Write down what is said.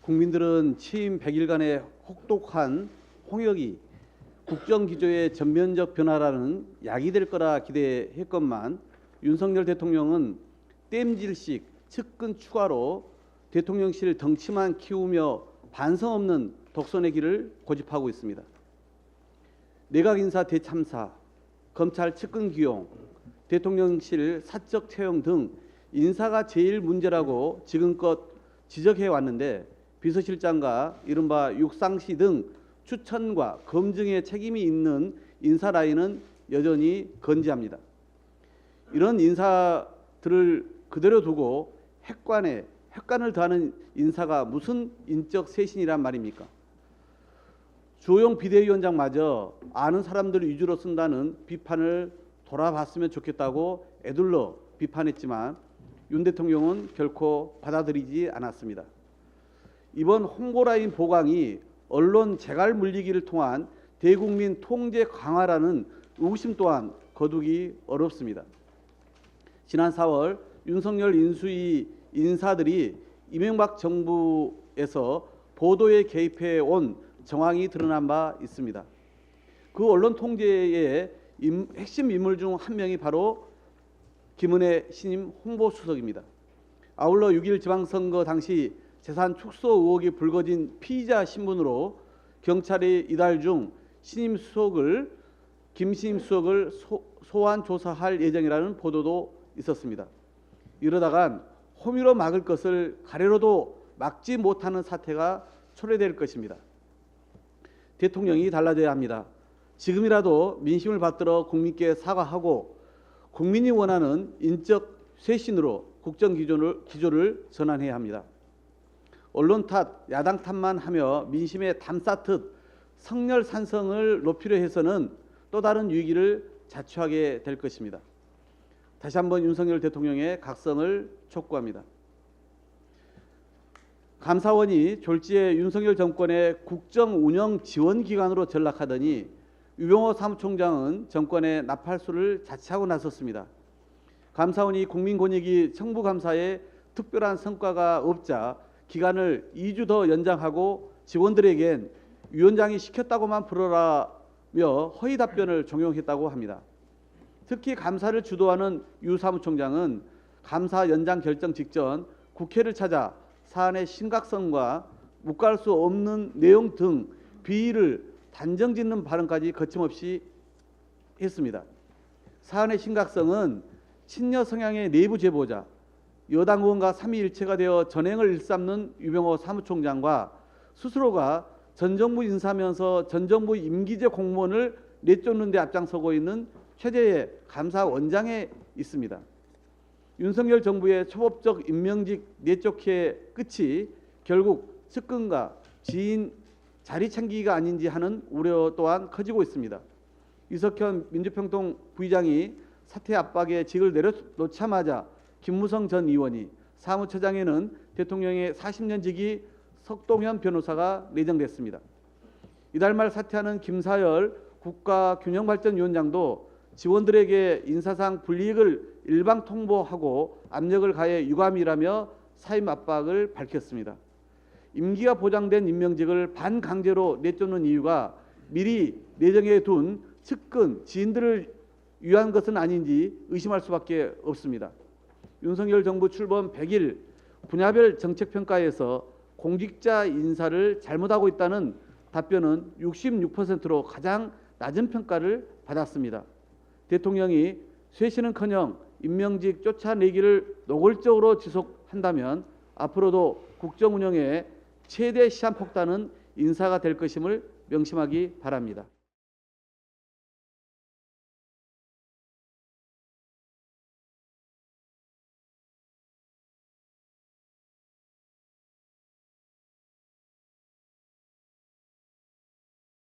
국민들은 취임 100일간의 혹독한 홍역이 국정기조의 전면적 변화라는 약이 될 거라 기대했건만 윤석열 대통령은 땜질식 측근 추가로 대통령실 덩치만 키우며 반성 없는 독선의 길을 고집하고 있습니다. 내각인사 대참사, 검찰 측근 기용, 대통령실 사적 채용 등 인사가 제일 문제라고 지금껏 지적해 왔는데 비서실장과 이른바 육상시 등 추천과 검증에 책임이 있는 인사 라인은 여전히 건재합니다. 이런 인사들을 그대로 두고 획관을 더하는 인사가 무슨 인적 쇄신이란 말입니까? 주호영 비대위원장마저 아는 사람들 위주로 쓴다는 비판을 돌아봤으면 좋겠다고 애둘러 비판했지만 윤 대통령은 결코 받아들이지 않았습니다. 이번 홍보라인 보강이 언론 재갈 물리기를 통한 대국민 통제 강화라는 의구심 또한 거두기 어렵습니다. 지난 4월 윤석열 인수위 인사들이 이명박 정부에서 보도에 개입해 온 정황이 드러난 바 있습니다. 그 언론 통제의 핵심 인물 중 한 명이 바로 김은혜 신임 홍보수석입니다. 아울러 6.1 지방선거 당시 재산 축소 의혹이 불거진 피의자 신분으로 경찰이 이달 중 김 신임 수석을 소환 조사할 예정이라는 보도도 있었습니다. 이러다간 호미로 막을 것을 가래로도 막지 못하는 사태가 초래될 것입니다. 대통령이 달라져야 합니다. 지금이라도 민심을 받들어 국민께 사과하고 국민이 원하는 인적 쇄신으로 국정기조를 전환해야 합니다. 언론 탓, 야당 탓만 하며 민심에 담쌓듯 성렬산성을 높이려 해서는 또 다른 위기를 자초하게 될 것입니다. 다시 한번 윤석열 대통령의 각성을 촉구합니다. 감사원이 졸지에 윤석열 정권의 국정운영 지원기관으로 전락하더니 유병호 사무총장은 정권의 나팔수를 자처하고 나섰습니다. 감사원이 국민권익위 청부감사에 특별한 성과가 없자 기간을 2주 더 연장하고 직원들에겐 위원장이 시켰다고만 풀어라며 허위 답변을 종용했다고 합니다. 특히 감사를 주도하는 유 사무총장은 감사 연장 결정 직전 국회를 찾아 사안의 심각성과 묵과할 수 없는 내용 등 비위를 단정짓는 발언까지 거침없이 했습니다. 사안의 심각성은 친여 성향의 내부 제보자, 여당 의원과 삼위일체가 되어 전횡을 일삼는 유병호 사무총장과 스스로가 전 정부 인사면서 전 정부 임기제 공무원을 내쫓는 데 앞장서고 있는 최재해 감사원장에 있습니다. 윤석열 정부의 초법적 임명직 내쫓기의 끝이 결국 측근과 지인 자리 챙기기가 아닌지 하는 우려 또한 커지고 있습니다. 이석현 민주평통 부의장이 사퇴 압박에 직을 내려놓자마자 김무성 전 의원이, 사무처장에는 대통령의 40년 지기 석동현 변호사가 내정됐습니다. 이달 말 사퇴하는 김사열 국가균형발전위원장도 직원들에게 인사상 불이익을 일방 통보하고 압력을 가해 유감이라며 사임 압박을 밝혔습니다. 임기가 보장된 임명직을 반강제로 내쫓는 이유가 미리 내정해 둔 측근, 지인들을 위한 것은 아닌지 의심할 수밖에 없습니다. 윤석열 정부 출범 100일 분야별 정책평가에서 공직자 인사를 잘못하고 있다는 답변은 66%로 가장 낮은 평가를 받았습니다. 대통령이 쇄신은커녕 임명직 쫓아내기를 노골적으로 지속한다면 앞으로도 국정 운영의 최대 시한폭탄은 인사가 될 것임을 명심하기 바랍니다.